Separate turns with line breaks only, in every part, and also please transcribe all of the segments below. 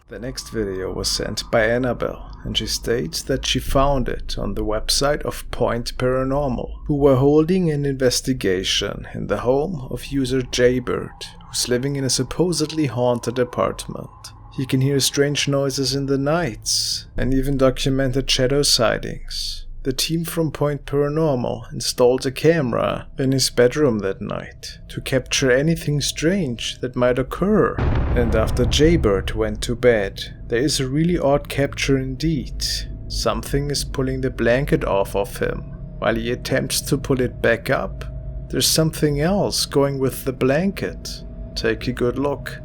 The next video was sent by Annabelle, and she states that she found it on the website of Paranormal, who were holding an investigation in the home of user Jaybird, who's living in a supposedly haunted apartment. He can hear strange noises in the nights, and even documented shadow sightings. The team from Paranormal installed a camera in his bedroom that night to capture anything strange that might occur. And after Jaybird went to bed, there is a really odd capture indeed. Something is pulling the blanket off of him. While he attempts to pull it back up, there's something else going with the blanket. Take a good look.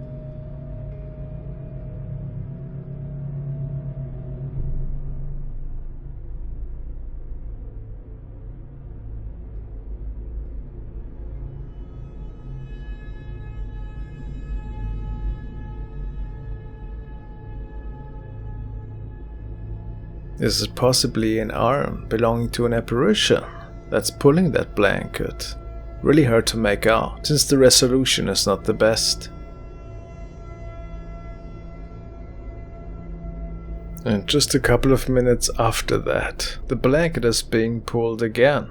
Is it possibly an arm belonging to an apparition that's pulling that blanket? Really hard to make out, since the resolution is not the best. And just a couple of minutes after that, the blanket is being pulled again.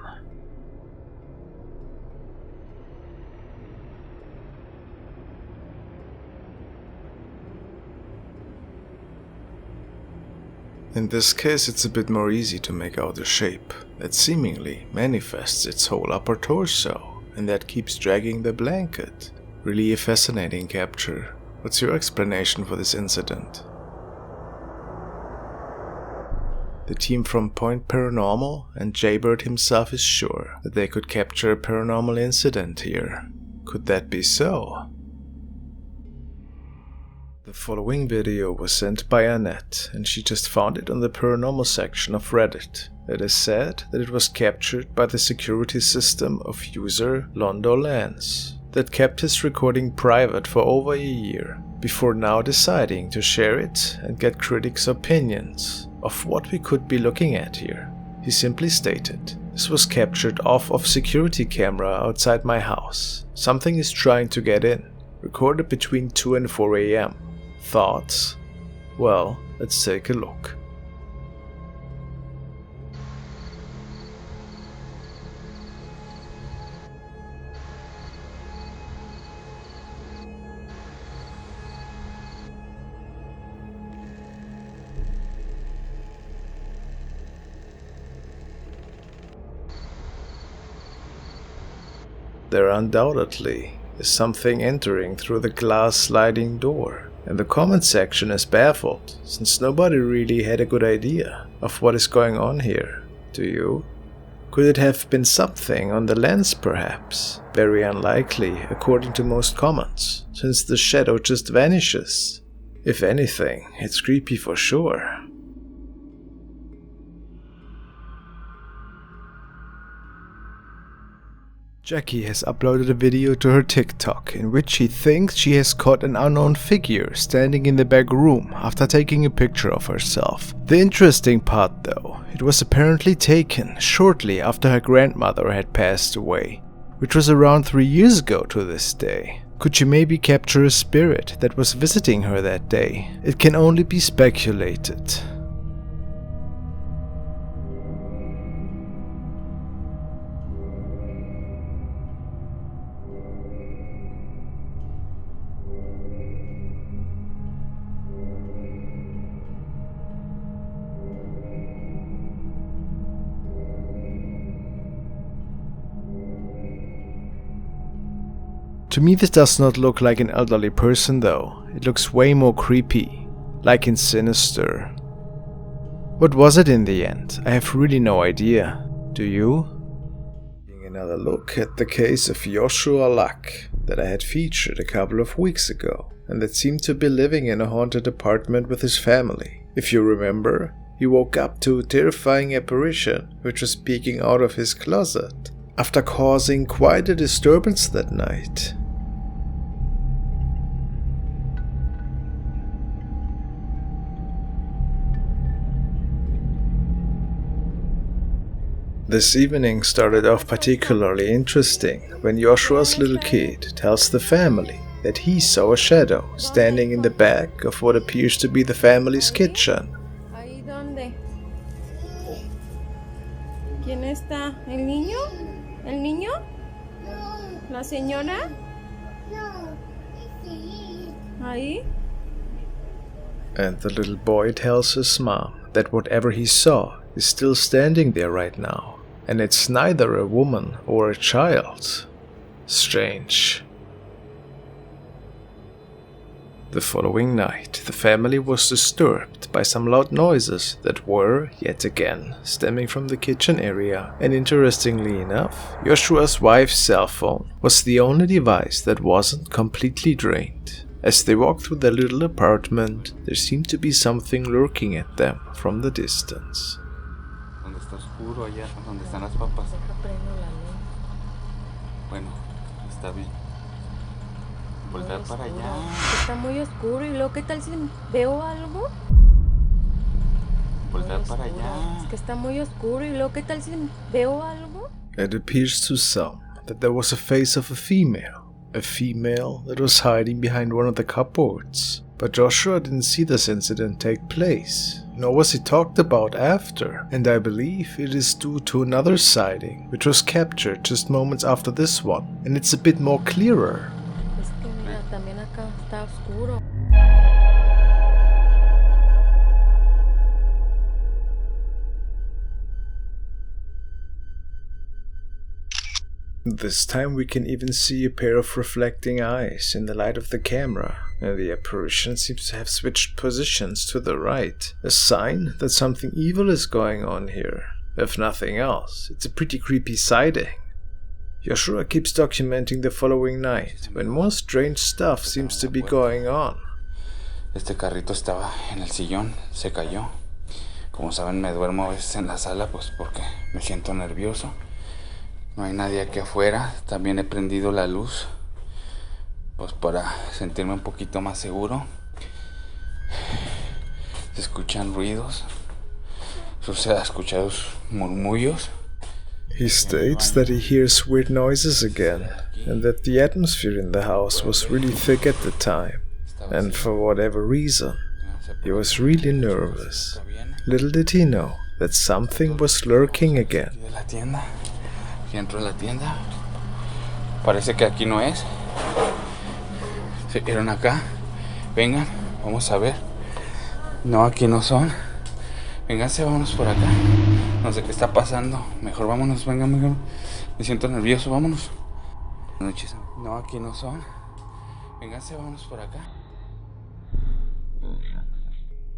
In this case, it's a bit more easy to make out a shape that seemingly manifests its whole upper torso and that keeps dragging the blanket. Really a fascinating capture. What's your explanation for this incident? The team from Paranormal and Jaybird himself is sure that they could capture a paranormal incident here. Could that be so? The following video was sent by Annette, and she just found it on the paranormal section of Reddit. It is said that it was captured by the security system of user Londo Lance, that kept his recording private for over a year, before now deciding to share it and get critics' opinions of what we could be looking at here. He simply stated, "This was captured off of security camera outside my house. Something is trying to get in. Recorded between 2 and 4 a.m. Thoughts? Well, let's take a look." There undoubtedly is something entering through the glass sliding door. And the comment section is baffled, since nobody really had a good idea of what is going on here. Do you? Could it have been something on the lens perhaps? Very unlikely, according to most comments, since the shadow just vanishes. If anything, it's creepy for sure. Jackie has uploaded a video to her TikTok in which she thinks she has caught an unknown figure standing in the back room after taking a picture of herself. The interesting part though, it was apparently taken shortly after her grandmother had passed away, which was around 3 years ago to this day. Could she maybe capture a spirit that was visiting her that day? It can only be speculated. To me, this does not look like an elderly person though. It looks way more creepy, like in Sinister. What was it in the end? I have really no idea. Do you? Taking another look at the case of Joshua Luck that I had featured a couple of weeks ago, and that seemed to be living in a haunted apartment with his family. If you remember, he woke up to a terrifying apparition which was peeking out of his closet, after causing quite a disturbance that night. This evening started off particularly interesting when Joshua's little kid tells the family that he saw a shadow standing in the back of what appears to be the family's kitchen.
¿Ahí dónde? ¿Quién está? ¿El niño? ¿El niño? ¿La señora? ¿Ahí?
And the little boy tells his mom that whatever he saw is still standing there right now, and it's neither a woman or a child. Strange. The following night, the family was disturbed by some loud noises that were, yet again, stemming from the kitchen area, and interestingly enough, Joshua's wife's cell phone was the only device that wasn't completely drained. As they walked through their little apartment, there seemed to be something lurking at them from the distance.
Donde está oscuro allá, donde están las papas. Bueno, está bien. Voltar para allá.
Está muy oscuro. ¿Y luego qué tal si veo algo?
Voltar para allá.
Es que está muy oscuro. ¿Y luego qué tal si veo algo?
It appears to some that there was a face of a female that was hiding behind one of the cupboards. But Joshua didn't see this incident take place, nor was it talked about after, and I believe it is due to another sighting, which was captured just moments after this one, and it's a bit more clearer.
Es que mira, también acá está oscuro.
This time we can even see a pair of reflecting eyes in the light of the camera, and the apparition seems to have switched positions to the right, a sign that something evil is going on here. If nothing else, it's a pretty creepy sighting. Joshua keeps documenting the following night, when more strange stuff seems to be going on.
Este carrito estaba en el sillón, se cayó. Como saben, me duermo a veces en la sala, pues porque me siento nervioso. No hay nadie aquí afuera, también he prendido la luz, pues para sentirme un poquito más seguro. Se escuchan ruidos, se ha escuchado murmullos.
He states that he hears weird noises again, and that the atmosphere in the house was really thick at the time, and for whatever reason, he was really nervous. Little did he know that something was lurking again.
Aquí entro a la tienda. Parece que aquí no es. Se vieron acá. Vengan, vamos a ver. No, aquí no son. Vénganse, vámonos por acá. No sé qué está pasando. Mejor vámonos, vengan, vengan. Me siento nervioso, vámonos. Buenas noches. No, aquí no son. Vénganse, vámonos por acá.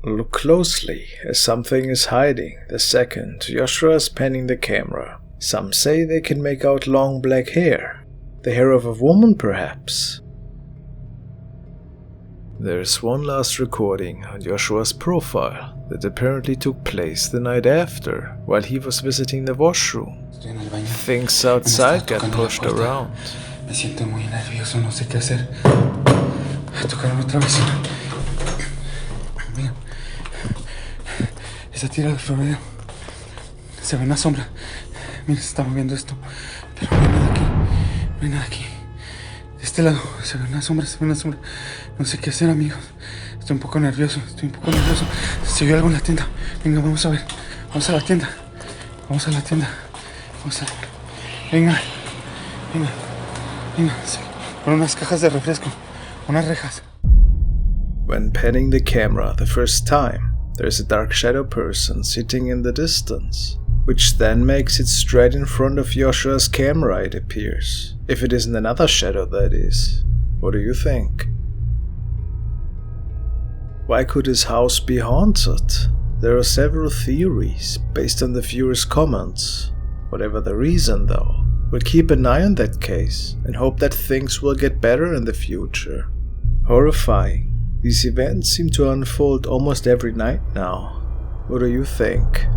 Look closely, as something is hiding the second Joshua is panning the camera. Some say they can make out long black hair, the hair of a woman perhaps. There's one last recording on Joshua's profile that apparently took place the night after, while he was visiting the washroom. Things outside got pushed around.
Me siento muy nervioso, no sé qué hacer. Tocaron otra vez. Mira, esa tira del florero. Se ve una sombra. Mira, se está moviendo esto. Pero no hay nada aquí. No hay nada aquí. De este lado se ve una sombra, se ve una sombra. No sé qué hacer, amigos. Estoy un poco nervioso, Se vio algo en la tienda. Venga, vamos a ver. Vamos a la tienda. Vamos a la tienda. Vamos a... Venga. Venga. Venga. Con unas cajas de refresco. Unas rejas.
When panning the camera the first time, there's a dark shadow person sitting in the distance, which then makes it straight in front of Joshua's camera, it appears. If it isn't another shadow, that is. What do you think? Why could his house be haunted? There are several theories based on the viewers' comments. Whatever the reason, though, we'll keep an eye on that case and hope that things will get better in the future. Horrifying. These events seem to unfold almost every night now. What do you think?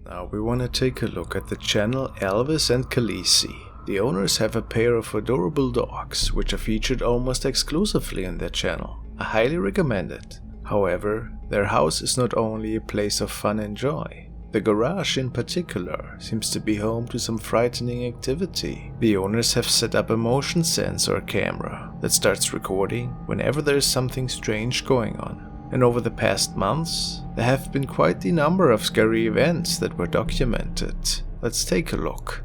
Now we want to take a look at the channel Elvis and Khaleesi. The owners have a pair of adorable dogs, which are featured almost exclusively in their channel. I highly recommend it. However, their house is not only a place of fun and joy. The garage in particular seems to be home to some frightening activity. The owners have set up a motion sensor camera that starts recording whenever there is something strange going on. And over the past months, there have been quite the number of scary events that were documented. Let's take a look.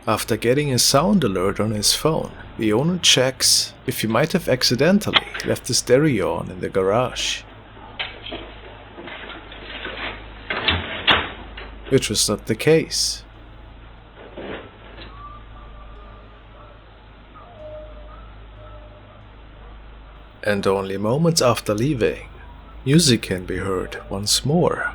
After getting a sound alert on his phone, the owner checks if he might have accidentally left the stereo on in the garage. Which was not the case. And only moments after leaving, music can be heard once more.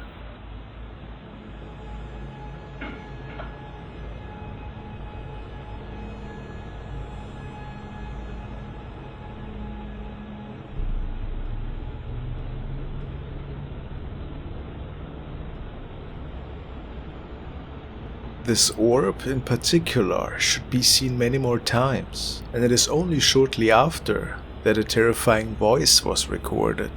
This orb in particular should be seen many more times, and it is only shortly after that a terrifying voice was recorded.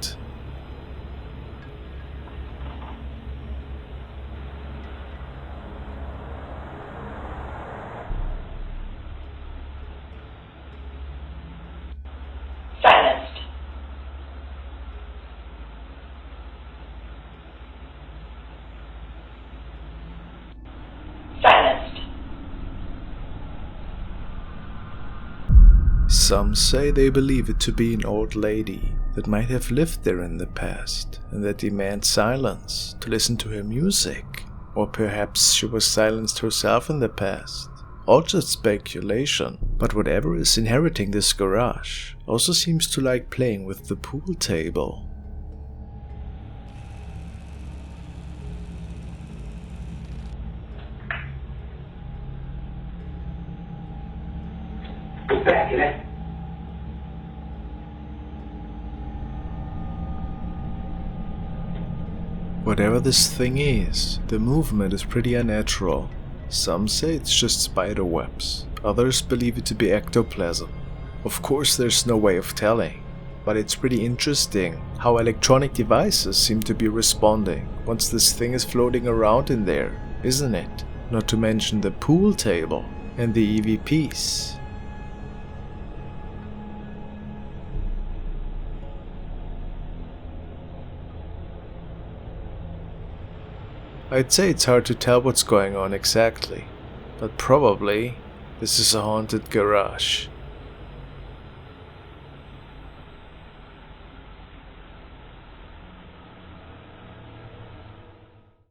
Some say they believe it to be an old lady that might have lived there in the past and that demands silence to listen to her music, or perhaps she was silenced herself in the past. All just speculation, but whatever is inheriting this garage also seems to like playing with the pool table. Whatever this thing is, the movement is pretty unnatural. Some say it's just spider webs, others believe it to be ectoplasm. Of course there's no way of telling, but it's pretty interesting how electronic devices seem to be responding once this thing is floating around in there, isn't it? Not to mention the pool table and the EVPs. I'd say it's hard to tell what's going on exactly, but probably this is a haunted garage.